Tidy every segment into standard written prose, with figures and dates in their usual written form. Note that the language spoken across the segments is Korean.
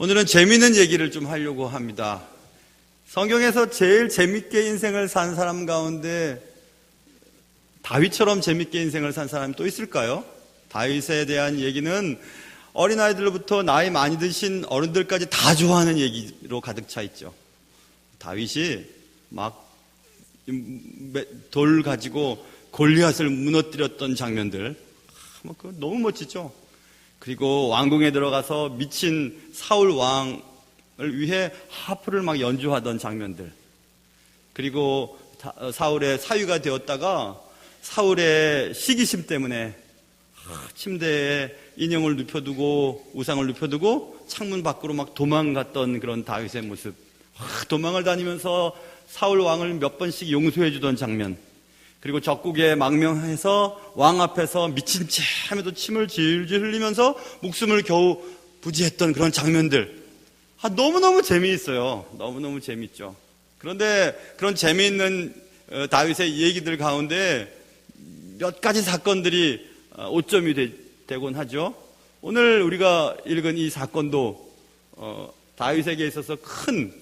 오늘은 재미있는 얘기를 좀 하려고 합니다. 성경에서 제일 재밌게 인생을 산 사람 가운데 다윗처럼 재밌게 인생을 산 사람이 또 있을까요? 다윗에 대한 얘기는 어린아이들로부터 나이 많이 드신 어른들까지 다 좋아하는 얘기로 가득 차 있죠. 다윗이 막 돌 가지고 골리앗을 무너뜨렸던 장면들, 너무 멋지죠. 그리고 왕궁에 들어가서 미친 사울 왕을 위해 하프를 막 연주하던 장면들, 그리고 사울의 사위가 되었다가 사울의 시기심 때문에 침대에 인형을 눕혀두고 우상을 눕혀두고 창문 밖으로 막 도망갔던 그런 다윗의 모습, 도망을 다니면서 사울 왕을 몇 번씩 용서해 주던 장면, 그리고 적국에 망명해서 왕 앞에서 미친 채 하면서 침을 질질 흘리면서 목숨을 겨우 부지했던 그런 장면들, 너무너무 재미있어요. 너무너무 재미있죠. 그런데 그런 재미있는 다윗의 얘기들 가운데 몇 가지 사건들이 오점이 되곤 하죠. 오늘 우리가 읽은 이 사건도 다윗에게 있어서 큰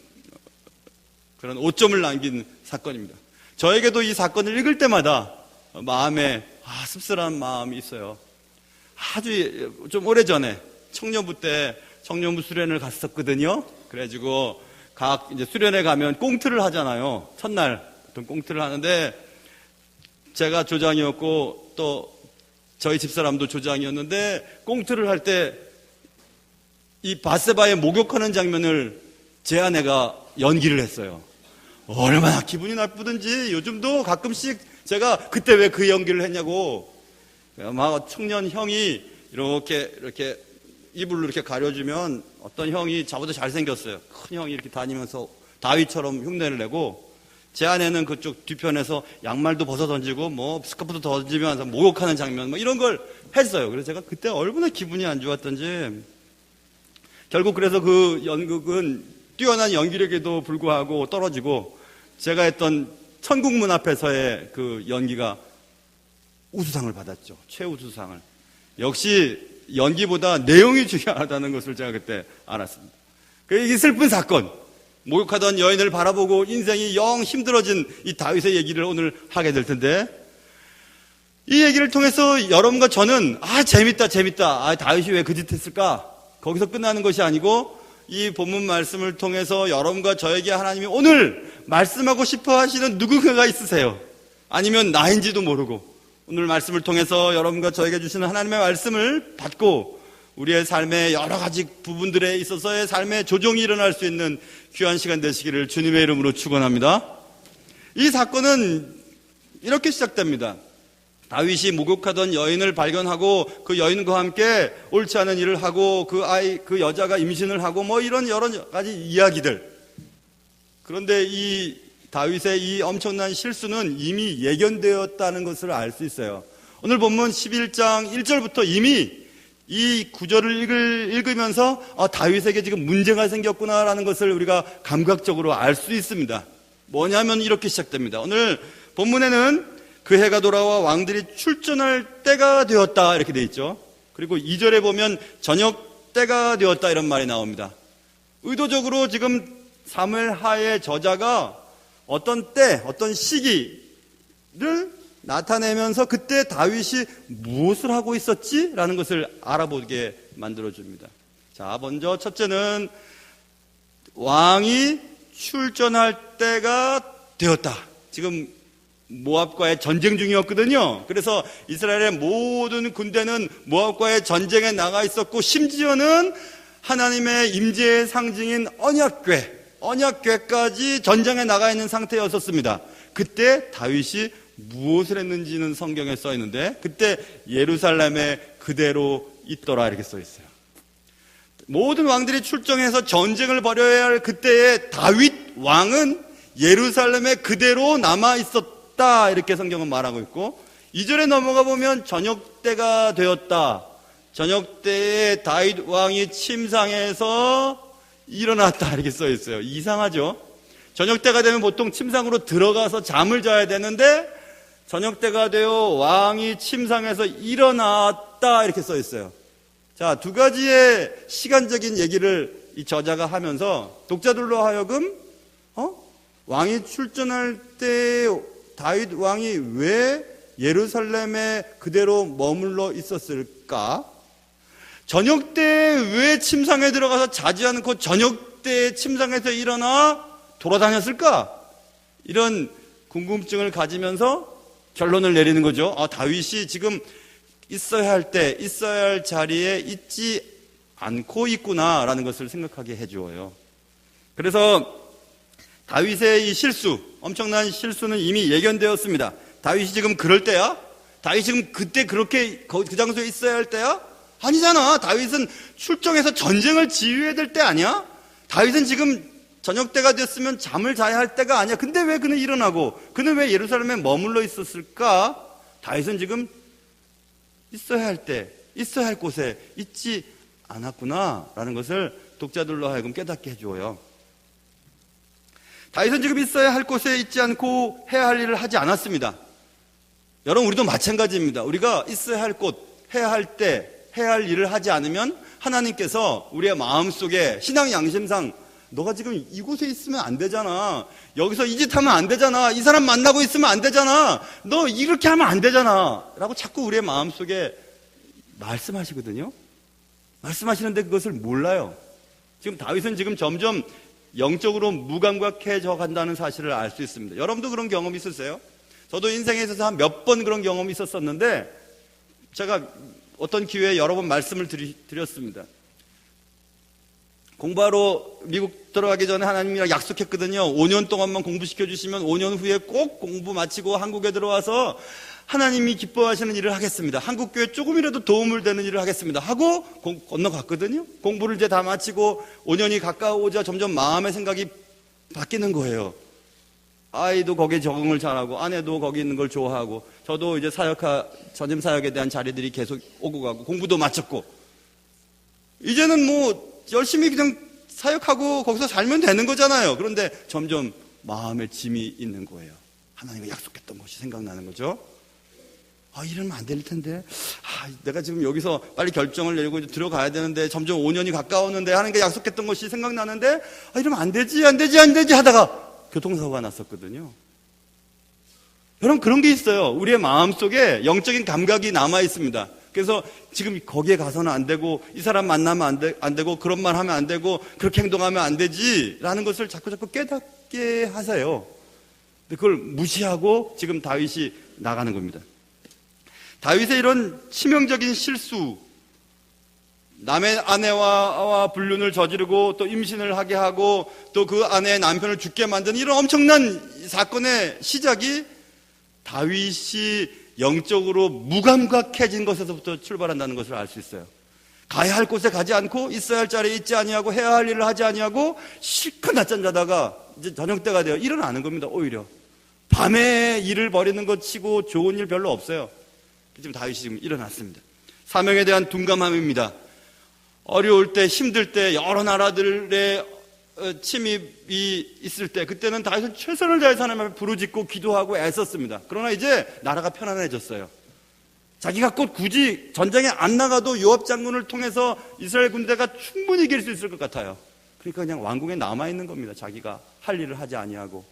그런 오점을 남긴 사건입니다. 저에게도 이 사건을 읽을 때마다 마음에 씁쓸한 마음이 있어요. 아주 좀 오래전에 청년부 때 청년부 수련을 갔었거든요. 그래가지고 이제 수련회 가면 꽁트를 하잖아요. 첫날 어떤 꽁트를 하는데 제가 조장이었고 또 저희 집사람도 조장이었는데, 꽁트를 할 때 이 밧세바에 목욕하는 장면을 제 아내가 연기를 했어요. 얼마나 기분이 나쁘든지 요즘도 가끔씩 제가 그때 왜 그 연기를 했냐고, 막 청년 형이 이렇게 이불로 이렇게 가려주면 어떤 형이 저보다 잘생겼어요. 큰 형이 이렇게 다니면서 다윗처럼 흉내를 내고, 제 아내는 그쪽 뒤편에서 양말도 벗어 던지고 스카프도 던지면서 목욕하는 장면 이런 걸 했어요. 그래서 제가 그때 얼마나 기분이 안 좋았던지, 결국 그래서 그 연극은 뛰어난 연기력에도 불구하고 떨어지고, 제가 했던 천국문 앞에서의 그 연기가 우수상을 받았죠. 최우수상을. 역시 연기보다 내용이 중요하다는 것을 제가 그때 알았습니다. 이게 슬픈 사건, 목욕하던 여인을 바라보고 인생이 영 힘들어진 이 다윗의 얘기를 오늘 하게 될 텐데, 이 얘기를 통해서 여러분과 저는 재밌다 다윗이 왜 그 짓 했을까, 거기서 끝나는 것이 아니고 이 본문 말씀을 통해서 여러분과 저에게 하나님이 오늘 말씀하고 싶어 하시는 누군가가 있으세요. 아니면 나인지도 모르고 오늘 말씀을 통해서 여러분과 저에게 주시는 하나님의 말씀을 받고 우리의 삶의 여러 가지 부분들에 있어서의 삶의 조정이 일어날 수 있는 귀한 시간 되시기를 주님의 이름으로 축원합니다. 이 사건은 이렇게 시작됩니다. 다윗이 목욕하던 여인을 발견하고 그 여인과 함께 옳지 않은 일을 하고 그 여자가 임신을 하고 이런 여러 가지 이야기들. 그런데 이 다윗의 이 엄청난 실수는 이미 예견되었다는 것을 알 수 있어요. 오늘 본문 11장 1절부터 이미 이 구절을 읽으면서 다윗에게 지금 문제가 생겼구나라는 것을 우리가 감각적으로 알 수 있습니다. 뭐냐면 이렇게 시작됩니다. 오늘 본문에는 그 해가 돌아와 왕들이 출전할 때가 되었다 이렇게 되어 있죠. 그리고 2절에 보면 저녁 때가 되었다 이런 말이 나옵니다. 의도적으로 지금 사무엘하의 저자가 어떤 때, 어떤 시기를 나타내면서 그때 다윗이 무엇을 하고 있었지? 라는 것을 알아보게 만들어줍니다. 자, 먼저 첫째는 왕이 출전할 때가 되었다. 지금 모압과의 전쟁 중이었거든요. 그래서 이스라엘의 모든 군대는 모압과의 전쟁에 나가 있었고, 심지어는 하나님의 임재의 상징인 언약궤까지 전쟁에 나가 있는 상태였었습니다. 그때 다윗이 무엇을 했는지는 성경에 써 있는데, 그때 예루살렘에 그대로 있더라 이렇게 써 있어요. 모든 왕들이 출정해서 전쟁을 벌여야 할 그때의 다윗 왕은 예루살렘에 그대로 남아 있었다 이렇게 성경은 말하고 있고, 2절에 넘어가 보면 저녁 때가 되었다. 저녁 때에 다윗 왕이 침상에서 일어났다 이렇게 써 있어요. 이상하죠? 저녁 때가 되면 보통 침상으로 들어가서 잠을 자야 되는데 저녁 때가 되어 왕이 침상에서 일어났다 이렇게 써 있어요. 자, 두 가지의 시간적인 얘기를 이 저자가 하면서 독자들로 하여금 왕이 출전할 때 다윗 왕이 왜 예루살렘에 그대로 머물러 있었을까? 저녁 때 왜 침상에 들어가서 자지 않고 저녁 때 침상에서 일어나 돌아다녔을까? 이런 궁금증을 가지면서 결론을 내리는 거죠. 다윗이 지금 있어야 할 때, 있어야 할 자리에 있지 않고 있구나라는 것을 생각하게 해주어요. 그래서 다윗의 이 실수, 엄청난 실수는 이미 예견되었습니다. 다윗이 지금 그럴 때야? 다윗이 지금 그때 그렇게 그 장소에 있어야 할 때야? 아니잖아. 다윗은 출정해서 전쟁을 지휘해야 될 때 아니야? 다윗은 지금 저녁 때가 됐으면 잠을 자야 할 때가 아니야. 근데 왜 그는 일어나고 그는 왜 예루살렘에 머물러 있었을까? 다윗은 지금 있어야 할 때, 있어야 할 곳에 있지 않았구나라는 것을 독자들로 하여금 깨닫게 해주어요. 다윗은 지금 있어야 할 곳에 있지 않고 해야 할 일을 하지 않았습니다. 여러분, 우리도 마찬가지입니다. 우리가 있어야 할 곳, 해야 할 때, 해야 할 일을 하지 않으면 하나님께서 우리의 마음속에 신앙 양심상 너가 지금 이곳에 있으면 안 되잖아. 여기서 이 짓 하면 안 되잖아. 이 사람 만나고 있으면 안 되잖아. 너 이렇게 하면 안 되잖아. 라고 자꾸 우리의 마음속에 말씀하시거든요. 말씀하시는데 그것을 몰라요. 지금 다윗은 지금 점점 영적으로 무감각해져 간다는 사실을 알 수 있습니다. 여러분도 그런 경험 있으세요? 저도 인생에 있어서 한 몇 번 그런 경험이 있었었는데 제가 어떤 기회에 여러 번 말씀을 드렸습니다. 공부하러 미국 들어가기 전에 하나님이랑 약속했거든요. 5년 동안만 공부시켜 주시면 5년 후에 꼭 공부 마치고 한국에 들어와서 하나님이 기뻐하시는 일을 하겠습니다. 한국교회 조금이라도 도움을 되는 일을 하겠습니다 하고 건너갔거든요. 공부를 이제 다 마치고 5년이 가까워오자 점점 마음의 생각이 바뀌는 거예요. 아이도 거기에 적응을 잘하고 아내도 거기 있는 걸 좋아하고 저도 이제 전임 사역에 대한 자리들이 계속 오고 가고 공부도 마쳤고 이제는 뭐 열심히 그냥 사역하고 거기서 살면 되는 거잖아요. 그런데 점점 마음에 짐이 있는 거예요. 하나님과 약속했던 것이 생각나는 거죠. 이러면 안 될 텐데. 내가 지금 여기서 빨리 결정을 내리고 들어가야 되는데 점점 5년이 가까웠는데 하나님과 약속했던 것이 생각나는데 이러면 안 되지 하다가 교통사고가 났었거든요. 여러분, 그런 게 있어요. 우리의 마음속에 영적인 감각이 남아 있습니다. 그래서 지금 거기에 가서는 안 되고 이 사람 만나면 안 되고 그런 말 하면 안 되고 그렇게 행동하면 안 되지 라는 것을 자꾸 깨닫게 하세요. 근데 그걸 무시하고 지금 다윗이 나가는 겁니다. 다윗의 이런 치명적인 실수, 남의 아내와 불륜을 저지르고 또 임신을 하게 하고 또 그 아내의 남편을 죽게 만든 이런 엄청난 사건의 시작이 다윗이 영적으로 무감각해진 것에서부터 출발한다는 것을 알 수 있어요. 가야 할 곳에 가지 않고 있어야 할 자리에 있지 아니하고 해야 할 일을 하지 아니하고 실컷 낮잠 자다가 이제 저녁 때가 되어 일어나는 겁니다. 오히려 밤에 일을 벌이는 것 치고 좋은 일 별로 없어요. 지금 다윗이 지금 일어났습니다. 사명에 대한 둔감함입니다. 어려울 때, 힘들 때, 여러 나라들의 침입이 있을 때 그때는 다윗은 최선을 다해서 하나님 앞에 부르짖고 기도하고 애썼습니다. 그러나 이제 나라가 편안해졌어요. 자기가 곧 굳이 전쟁에 안 나가도 요압 장군을 통해서 이스라엘 군대가 충분히 이길 수 있을 것 같아요. 그러니까 그냥 왕궁에 남아있는 겁니다. 자기가 할 일을 하지 아니하고.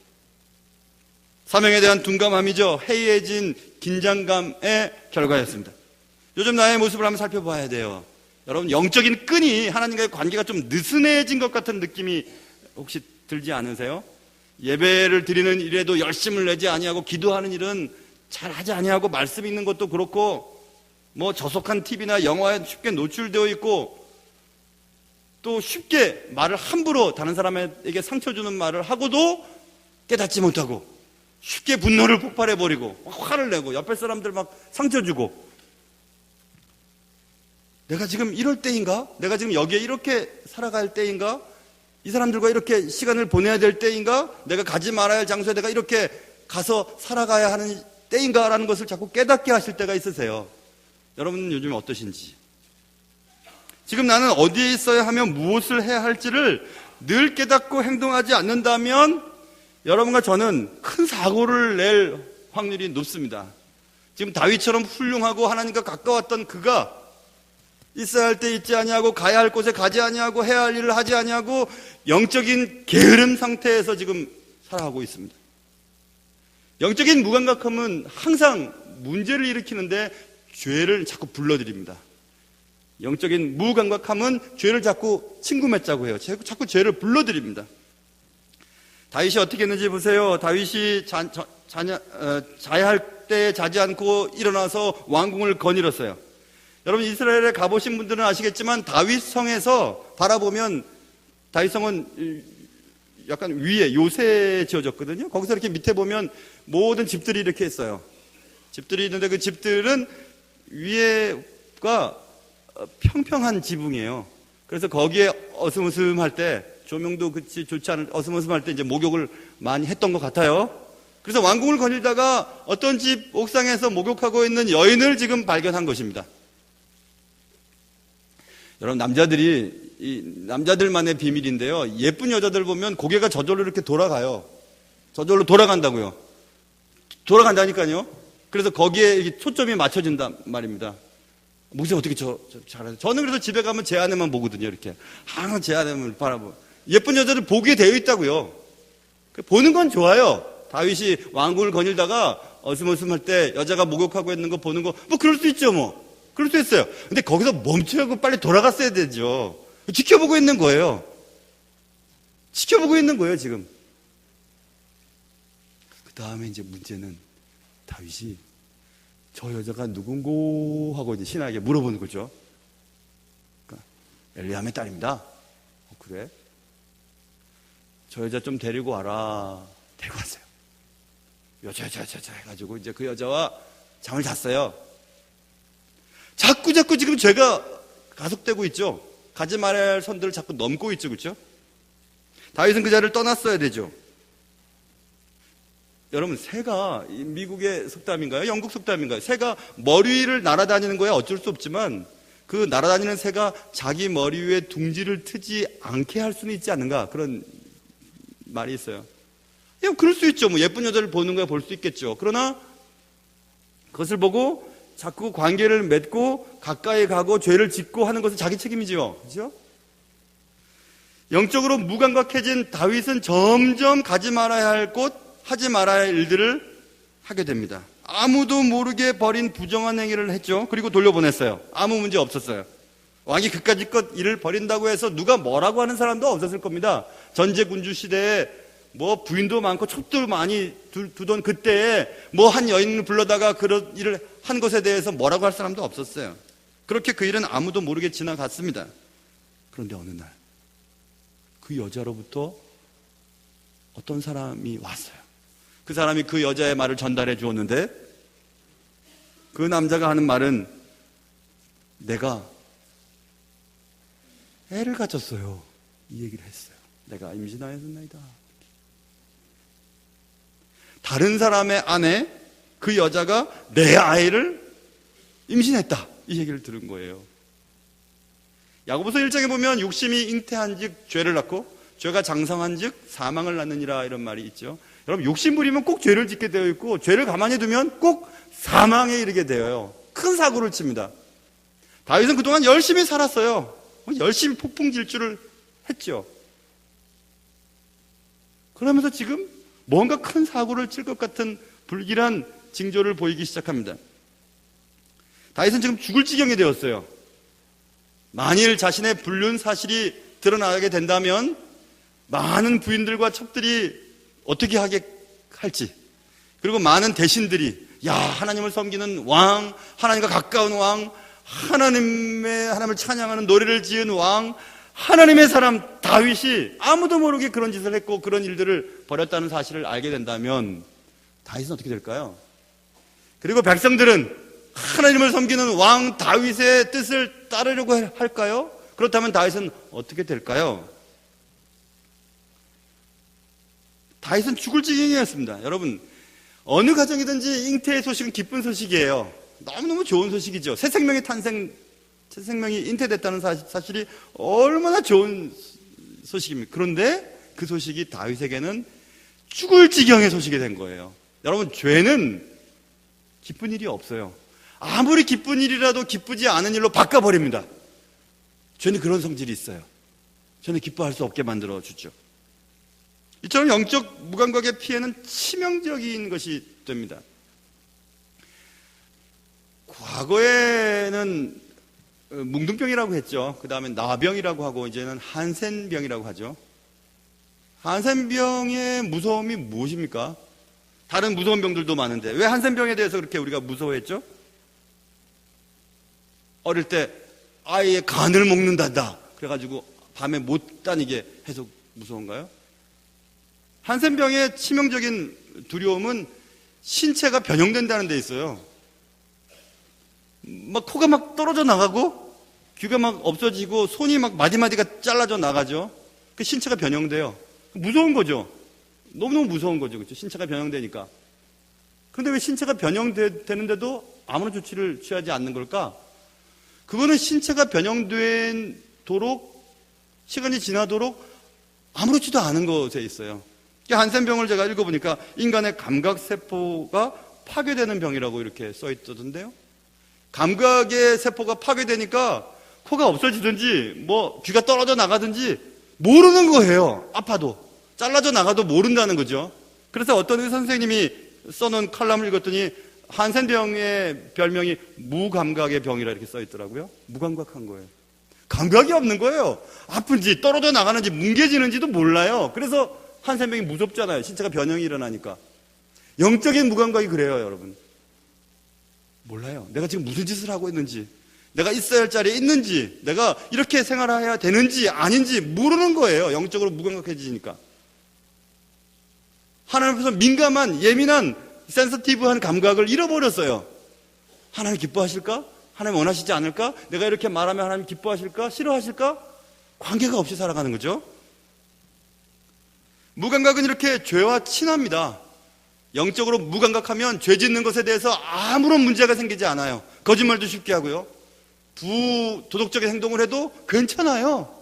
사명에 대한 둔감함이죠. 해이해진 긴장감의 결과였습니다. 요즘 나의 모습을 한번 살펴봐야 돼요. 여러분, 영적인 끈이 하나님과의 관계가 좀 느슨해진 것 같은 느낌이 혹시 들지 않으세요? 예배를 드리는 일에도 열심을 내지 아니하고 기도하는 일은 잘 하지 아니하고 말씀 읽는 것도 그렇고 뭐 저속한 TV나 영화에 쉽게 노출되어 있고 또 쉽게 말을 함부로 다른 사람에게 상처 주는 말을 하고도 깨닫지 못하고 쉽게 분노를 폭발해버리고 화를 내고 옆에 사람들 막 상처 주고 내가 지금 이럴 때인가? 내가 지금 여기에 이렇게 살아갈 때인가? 이 사람들과 이렇게 시간을 보내야 될 때인가? 내가 가지 말아야 할 장소에 내가 이렇게 가서 살아가야 하는 때인가? 라는 것을 자꾸 깨닫게 하실 때가 있으세요. 여러분은 요즘 어떠신지? 지금 나는 어디에 있어야 하며 무엇을 해야 할지를 늘 깨닫고 행동하지 않는다면 여러분과 저는 큰 사고를 낼 확률이 높습니다. 지금 다윗처럼 훌륭하고 하나님과 가까웠던 그가 있어야 할 때 있지 아니하고 가야 할 곳에 가지 아니하고 해야 할 일을 하지 아니하고 영적인 게으름 상태에서 지금 살아가고 있습니다. 영적인 무감각함은 항상 문제를 일으키는데 죄를 자꾸 불러들입니다. 영적인 무감각함은 죄를 자꾸 친구 맺자고 해요. 자꾸 죄를 불러들입니다. 다윗이 어떻게 했는지 보세요. 다윗이 자야 할 때 자지 않고 일어나서 왕궁을 거닐었어요. 여러분 이스라엘에 가보신 분들은 아시겠지만 다윗성에서 바라보면 다윗성은 약간 위에 요새 지어졌거든요. 거기서 이렇게 밑에 보면 모든 집들이 이렇게 있어요. 집들이 있는데 그 집들은 위에가 평평한 지붕이에요. 그래서 거기에 어스무스할 때 조명도 그치 좋지 않을 어스무스할 때 이제 목욕을 많이 했던 것 같아요. 그래서 왕궁을 거닐다가 어떤 집 옥상에서 목욕하고 있는 여인을 지금 발견한 것입니다. 여러분 남자들만의 비밀인데요. 예쁜 여자들 보면 고개가 저절로 이렇게 돌아가요. 저절로 돌아간다고요. 돌아간다니까요. 그래서 거기에 이렇게 초점이 맞춰진단 말입니다. 목사님 어떻게 잘하세요? 저는 그래서 집에 가면 제 아내만 보거든요. 이렇게 항상 제 아내만 바라보고 예쁜 여자를 보게 되어 있다고요. 보는 건 좋아요. 다윗이 왕궁을 거닐다가 어스머슴할 때 여자가 목욕하고 있는 거 보는 거 뭐 그럴 수 있죠. 뭐 그럴 수 있어요. 근데 거기서 멈추고 빨리 돌아갔어야 되죠. 지켜보고 있는 거예요. 지켜보고 있는 거예요 지금. 그 다음에 이제 문제는 다윗이 저 여자가 누군고 하고 이제 신하에게 물어보는 거죠. 그러니까 엘리암의 딸입니다. 그래? 저 여자 좀 데리고 와라. 데리고 왔어요. 여자 해가지고 이제 그 여자와 잠을 잤어요. 자꾸 지금 죄가 가속되고 있죠. 가지 말아야 할 선들을 자꾸 넘고 있죠. 그렇죠? 다윗은 그 자리를 떠났어야 되죠. 여러분 새가 미국의 속담인가요? 영국 속담인가요? 새가 머리 위를 날아다니는 거야 어쩔 수 없지만 그 날아다니는 새가 자기 머리 위에 둥지를 트지 않게 할 수는 있지 않는가 그런 말이 있어요. 그럴 수 있죠. 뭐 예쁜 여자를 보는 거야 볼 수 있겠죠. 그러나 그것을 보고 자꾸 관계를 맺고 가까이 가고 죄를 짓고 하는 것은 자기 책임이죠. 그렇죠? 영적으로 무감각해진 다윗은 점점 가지 말아야 할 곳, 하지 말아야 할 일들을 하게 됩니다. 아무도 모르게 벌인 부정한 행위를 했죠. 그리고 돌려보냈어요. 아무 문제 없었어요. 왕이 그까짓 일을 벌인다고 해서 누가 뭐라고 하는 사람도 없었을 겁니다. 전제군주 시대에 뭐 부인도 많고 첩도 많이 두던 그때에 뭐 한 여인을 불러다가 그런 일을 한 것에 대해서 뭐라고 할 사람도 없었어요. 그렇게 그 일은 아무도 모르게 지나갔습니다. 그런데 어느 날 그 여자로부터 어떤 사람이 왔어요. 그 사람이 그 여자의 말을 전달해 주었는데 그 남자가 하는 말은 내가 애를 가졌어요. 이 얘기를 했어요. 내가 임신하였나이다. 다른 사람의 아내, 그 여자가 내 아이를 임신했다. 이 얘기를 들은 거예요. 야고보서 1장에 보면 욕심이 잉태한 즉 죄를 낳고 죄가 장성한 즉 사망을 낳느니라 이런 말이 있죠. 여러분 욕심 부리면 꼭 죄를 짓게 되어 있고 죄를 가만히 두면 꼭 사망에 이르게 되어요. 큰 사고를 칩니다. 다윗은 그동안 열심히 살았어요. 열심히 폭풍질주를 했죠. 그러면서 지금 뭔가 큰 사고를 칠 것 같은 불길한 징조를 보이기 시작합니다. 다윗은 지금 죽을 지경이 되었어요. 만일 자신의 불륜 사실이 드러나게 된다면 많은 부인들과 첩들이 어떻게 할지, 그리고 많은 대신들이 하나님을 섬기는 왕, 하나님과 가까운 왕, 하나님을 찬양하는 노래를 지은 왕, 하나님의 사람 다윗이 아무도 모르게 그런 짓을 했고 그런 일들을 벌였다는 사실을 알게 된다면 다윗은 어떻게 될까요? 그리고 백성들은 하나님을 섬기는 왕 다윗의 뜻을 따르려고 할까요? 그렇다면 다윗은 어떻게 될까요? 다윗은 죽을 지경이었습니다. 여러분, 어느 가정이든지 잉태의 소식은 기쁜 소식이에요. 너무너무 좋은 소식이죠. 새 생명의 탄생, 새 생명이 잉태됐다는 사실이 얼마나 좋은 소식입니까? 그런데 그 소식이 다윗에게는 죽을 지경의 소식이 된 거예요. 여러분, 죄는 기쁜 일이 없어요. 아무리 기쁜 일이라도 기쁘지 않은 일로 바꿔버립니다. 죄는 그런 성질이 있어요. 죄는 기뻐할 수 없게 만들어주죠. 이처럼 영적 무감각의 피해는 치명적인 것이 됩니다. 과거에는 뭉둥병이라고 했죠. 그 다음에 나병이라고 하고 이제는 한센병이라고 하죠. 한센병의 무서움이 무엇입니까? 다른 무서운 병들도 많은데 왜 한센병에 대해서 그렇게 우리가 무서워했죠? 어릴 때 아이의 간을 먹는단다. 그래가지고 밤에 못 다니게 해서 무서운가요? 한센병의 치명적인 두려움은 신체가 변형된다는 데 있어요. 막 코가 막 떨어져 나가고 귀가 막 없어지고 손이 막 마디마디가 잘라져 나가죠. 그 신체가 변형돼요. 무서운 거죠. 너무너무 무서운 거죠. 그렇죠? 신체가 변형되니까. 그런데 왜 신체가 변형되는데도 아무런 조치를 취하지 않는 걸까? 그거는 신체가 변형되도록 시간이 지나도록 아무렇지도 않은 것에 있어요. 한센병을 제가 읽어보니까 인간의 감각세포가 파괴되는 병이라고 이렇게 써있던데요. 감각의 세포가 파괴되니까 코가 없어지든지 뭐 귀가 떨어져 나가든지 모르는 거예요. 아파도 잘라져 나가도 모른다는 거죠. 그래서 어떤 의사 선생님이 써놓은 칼럼을 읽었더니 한센병의 별명이 무감각의 병이라 이렇게 써있더라고요. 무감각한 거예요. 감각이 없는 거예요. 아픈지 떨어져 나가는지 뭉개지는지도 몰라요. 그래서 한센병이 무섭잖아요. 신체가 변형이 일어나니까. 영적인 무감각이 그래요, 여러분. 몰라요. 내가 지금 무슨 짓을 하고 있는지, 내가 있어야 할 자리에 있는지, 내가 이렇게 생활해야 되는지 아닌지 모르는 거예요. 영적으로 무감각해지니까. 하나님 앞에서 민감한, 예민한, 센서티브한 감각을 잃어버렸어요. 하나님 기뻐하실까? 하나님 원하시지 않을까? 내가 이렇게 말하면 하나님 기뻐하실까? 싫어하실까? 관계가 없이 살아가는 거죠. 무감각은 이렇게 죄와 친합니다. 영적으로 무감각하면 죄 짓는 것에 대해서 아무런 문제가 생기지 않아요. 거짓말도 쉽게 하고요. 부도덕적인 행동을 해도 괜찮아요.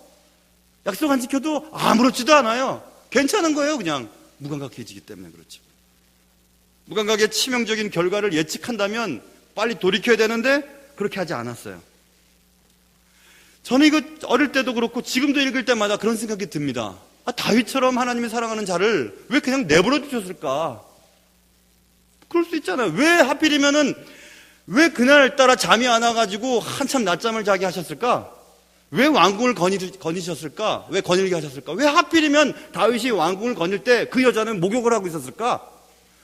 약속 안 지켜도 아무렇지도 않아요. 괜찮은 거예요. 그냥 무감각해지기 때문에 그렇죠. 무감각의 치명적인 결과를 예측한다면 빨리 돌이켜야 되는데 그렇게 하지 않았어요. 저는 이거 어릴 때도 그렇고 지금도 읽을 때마다 그런 생각이 듭니다. 다윗처럼 하나님이 사랑하는 자를 왜 그냥 내버려 두셨을까? 그럴 수 있잖아요. 왜 하필이면은 왜 그날따라 잠이 안 와가지고 한참 낮잠을 자게 하셨을까? 왜 왕궁을 거니셨을까? 왜 거닐게 하셨을까? 왜 하필이면 다윗이 왕궁을 거닐 때 그 여자는 목욕을 하고 있었을까?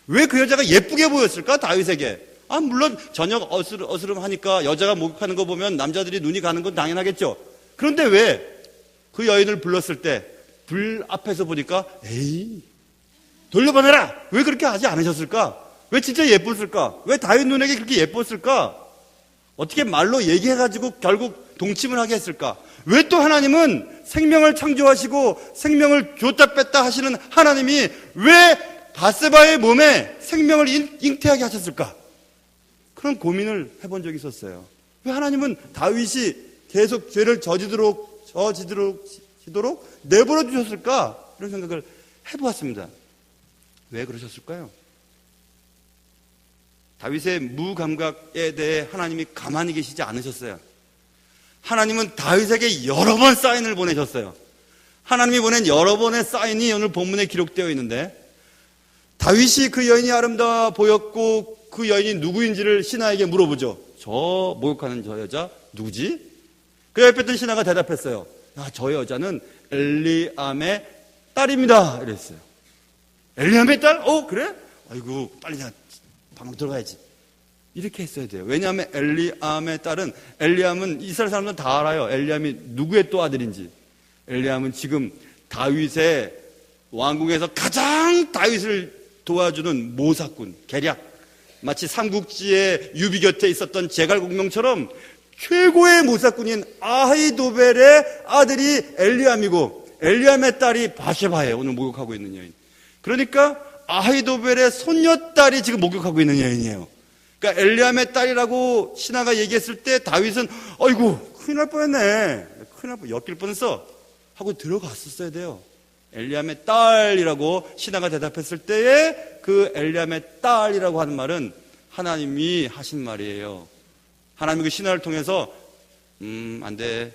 왜 그 여자가 예쁘게 보였을까? 다윗에게. 물론 저녁 어스름하니까 여자가 목욕하는 거 보면 남자들이 눈이 가는 건 당연하겠죠. 그런데 왜 그 여인을 불렀을 때 불 앞에서 보니까 에이 돌려보내라! 왜 그렇게 하지 않으셨을까? 왜 진짜 예뻤을까? 왜 다윗 눈에게 그렇게 예뻤을까? 어떻게 말로 얘기해가지고 결국 동침을 하게 했을까? 왜 또 하나님은 생명을 창조하시고 생명을 줬다 뺐다 하시는 하나님이 왜 바세바의 몸에 생명을 잉태하게 하셨을까? 그런 고민을 해본 적이 있었어요. 왜 하나님은 다윗이 계속 죄를 저지도록 내버려 두셨을까? 이런 생각을 해보았습니다. 왜 그러셨을까요? 다윗의 무감각에 대해 하나님이 가만히 계시지 않으셨어요. 하나님은 다윗에게 여러 번 사인을 보내셨어요. 하나님이 보낸 여러 번의 사인이 오늘 본문에 기록되어 있는데 다윗이 그 여인이 아름다워 보였고 그 여인이 누구인지를 신하에게 물어보죠. 저 목욕하는 저 여자 누구지? 그 옆에 있던 신하가 대답했어요. 저 여자는 엘리암의 딸입니다. 이랬어요. 엘리암의 딸? 그래? 아이고 빨리 방금 들어가야지. 이렇게 했어야 돼요. 왜냐하면 엘리암의 딸은, 엘리암은 이스라엘 사람들은 다 알아요. 엘리암이 누구의 또 아들인지. 엘리암은 지금 다윗의 왕궁에서 가장 다윗을 도와주는 모사꾼, 계략, 마치 삼국지의 유비 곁에 있었던 제갈공명처럼 최고의 모사꾼인 아히도벨의 아들이 엘리암이고 엘리암의 딸이 바세바예요. 오늘 목욕하고 있는 여인. 그러니까 아히도벨의 손녀딸이 지금 목욕하고 있는 여인이에요. 그러니까 엘리암의 딸이라고 신하가 얘기했을 때 다윗은 어이구 큰일 날 뻔했네. 엮일 뻔했어 하고 들어갔었어야 돼요. 엘리암의 딸이라고 신하가 대답했을 때에 그 엘리암의 딸이라고 하는 말은 하나님이 하신 말이에요. 하나님이 그 신하를 통해서 안 돼.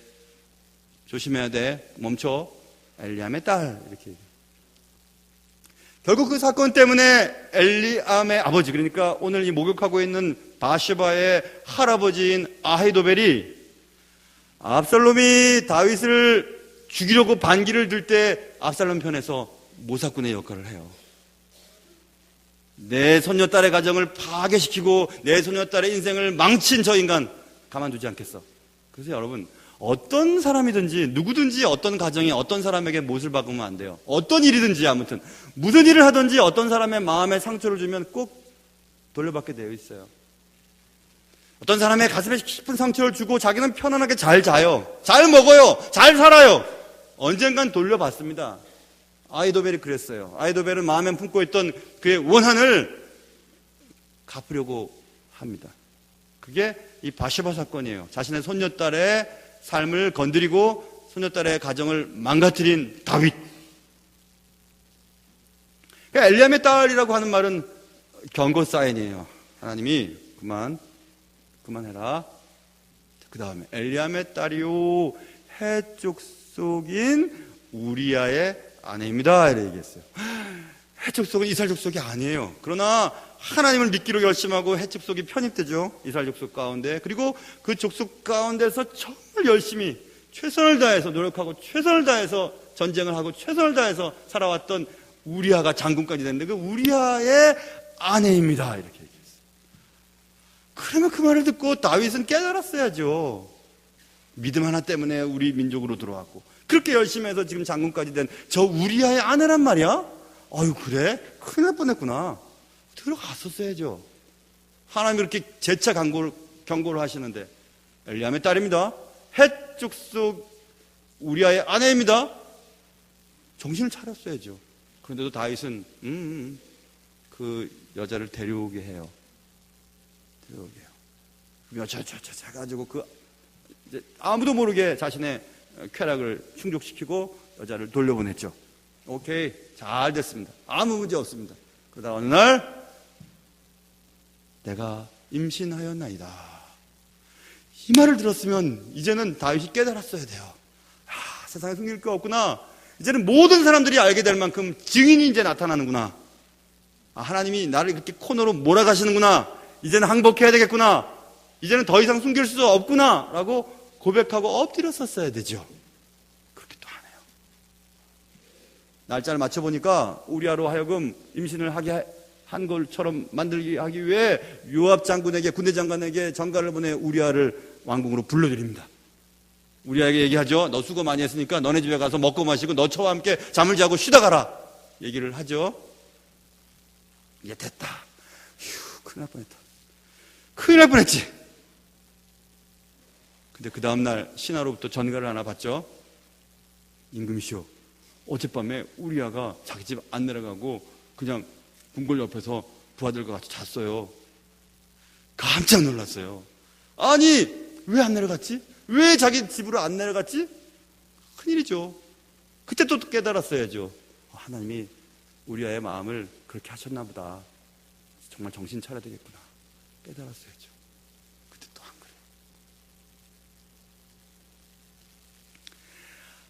조심해야 돼. 멈춰. 엘리암의 딸. 이렇게. 결국 그 사건 때문에 엘리암의 아버지, 그러니까 오늘 이 목욕하고 있는 바세바의 할아버지인 아히도벨이 압살롬이 다윗을 죽이려고 반기를 들 때 압살롬 편에서 모사꾼의 역할을 해요. 내 손녀딸의 가정을 파괴시키고 내 손녀딸의 인생을 망친 저 인간 가만두지 않겠어. 그래서 여러분, 어떤 사람이든지 누구든지 어떤 가정이 어떤 사람에게 못을 박으면 안 돼요. 어떤 일이든지 아무튼 무슨 일을 하든지 어떤 사람의 마음에 상처를 주면 꼭 돌려받게 되어 있어요. 어떤 사람의 가슴에 깊은 상처를 주고 자기는 편안하게 잘 자요, 잘 먹어요, 잘 살아요. 언젠간 돌려받습니다. 아히도벨이 그랬어요. 아히도벨은 마음에 품고 있던 그의 원한을 갚으려고 합니다. 그게 이 바세바 사건이에요. 자신의 손녀딸의 삶을 건드리고 손녀딸의 가정을 망가뜨린 다윗. 그러니까 엘리암의 딸이라고 하는 말은 경고 사인이에요. 하나님이 그만해라. 그 다음에 엘리암의 딸이요 해 족속인 우리아의 아내입니다. 이렇게 얘기했어요. 해 족속은 이스라엘 족속이 아니에요. 그러나 하나님을 믿기로 결심하고 해 족속이 편입되죠. 이스라엘 족속 가운데. 그리고 그 족속 가운데서 정말 열심히 최선을 다해서 노력하고 최선을 다해서 전쟁을 하고 최선을 다해서 살아왔던 우리아가 장군까지 됐는데 그 우리아의 아내입니다. 이렇게 얘기했어요. 그러면 그 말을 듣고 다윗은 깨달았어야죠. 믿음 하나 때문에 우리 민족으로 들어왔고 그렇게 열심히 해서 지금 장군까지 된 저 우리아의 아내란 말이야? 아유, 그래? 큰일 날 뻔했구나. 들어갔었어야죠. 하나님이 그렇게 재차 경고를 하시는데 엘리암의 딸입니다. 헷 족속 우리아의 아내입니다. 정신을 차렸어야죠. 그런데도 다윗은 그 여자를 데려오게 해요. 그 여자 가지고 이제 아무도 모르게 자신의 쾌락을 충족시키고 여자를 돌려보냈죠. 오케이, 잘 됐습니다. 아무 문제 없습니다. 그러다 어느 날 내가 임신하였나이다. 이 말을 들었으면 이제는 다윗이 깨달았어야 돼요. 세상에 숨길 거 없구나. 이제는 모든 사람들이 알게 될 만큼 증인이 이제 나타나는구나. 하나님이 나를 그렇게 코너로 몰아가시는구나. 이제는 항복해야 되겠구나. 이제는 더 이상 숨길 수 없구나 라고 고백하고 엎드렸었어야 되죠. 그렇게 또 안 해요. 날짜를 맞춰보니까 우리아로 하여금 임신을 하게 한 것처럼 만들게 하기 위해 요압 장군에게, 군대 장관에게 전가를 보내 우리아를 왕궁으로 불러들입니다. 우리아에게 얘기하죠. 너 수고 많이 했으니까 너네 집에 가서 먹고 마시고 너 처와 함께 잠을 자고 쉬다 가라. 얘기를 하죠. 이제 됐다. 휴, 큰일 날 뻔했다. 큰일 날 뻔했지. 근데 그 다음날 신하로부터 전가를 하나 받죠. 임금이시오, 어젯밤에 우리아가 자기 집 안 내려가고 그냥 궁궐 옆에서 부하들과 같이 잤어요. 깜짝 놀랐어요. 아니, 왜 안 내려갔지? 왜 자기 집으로 안 내려갔지? 큰일이죠. 그때 또 깨달았어야죠. 하나님이 우리아의 마음을 그렇게 하셨나 보다. 정말 정신 차려야 되겠구나. 깨달았어야죠. 그때 또 안 그래요.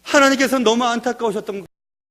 하나님께서 너무 안타까우셨던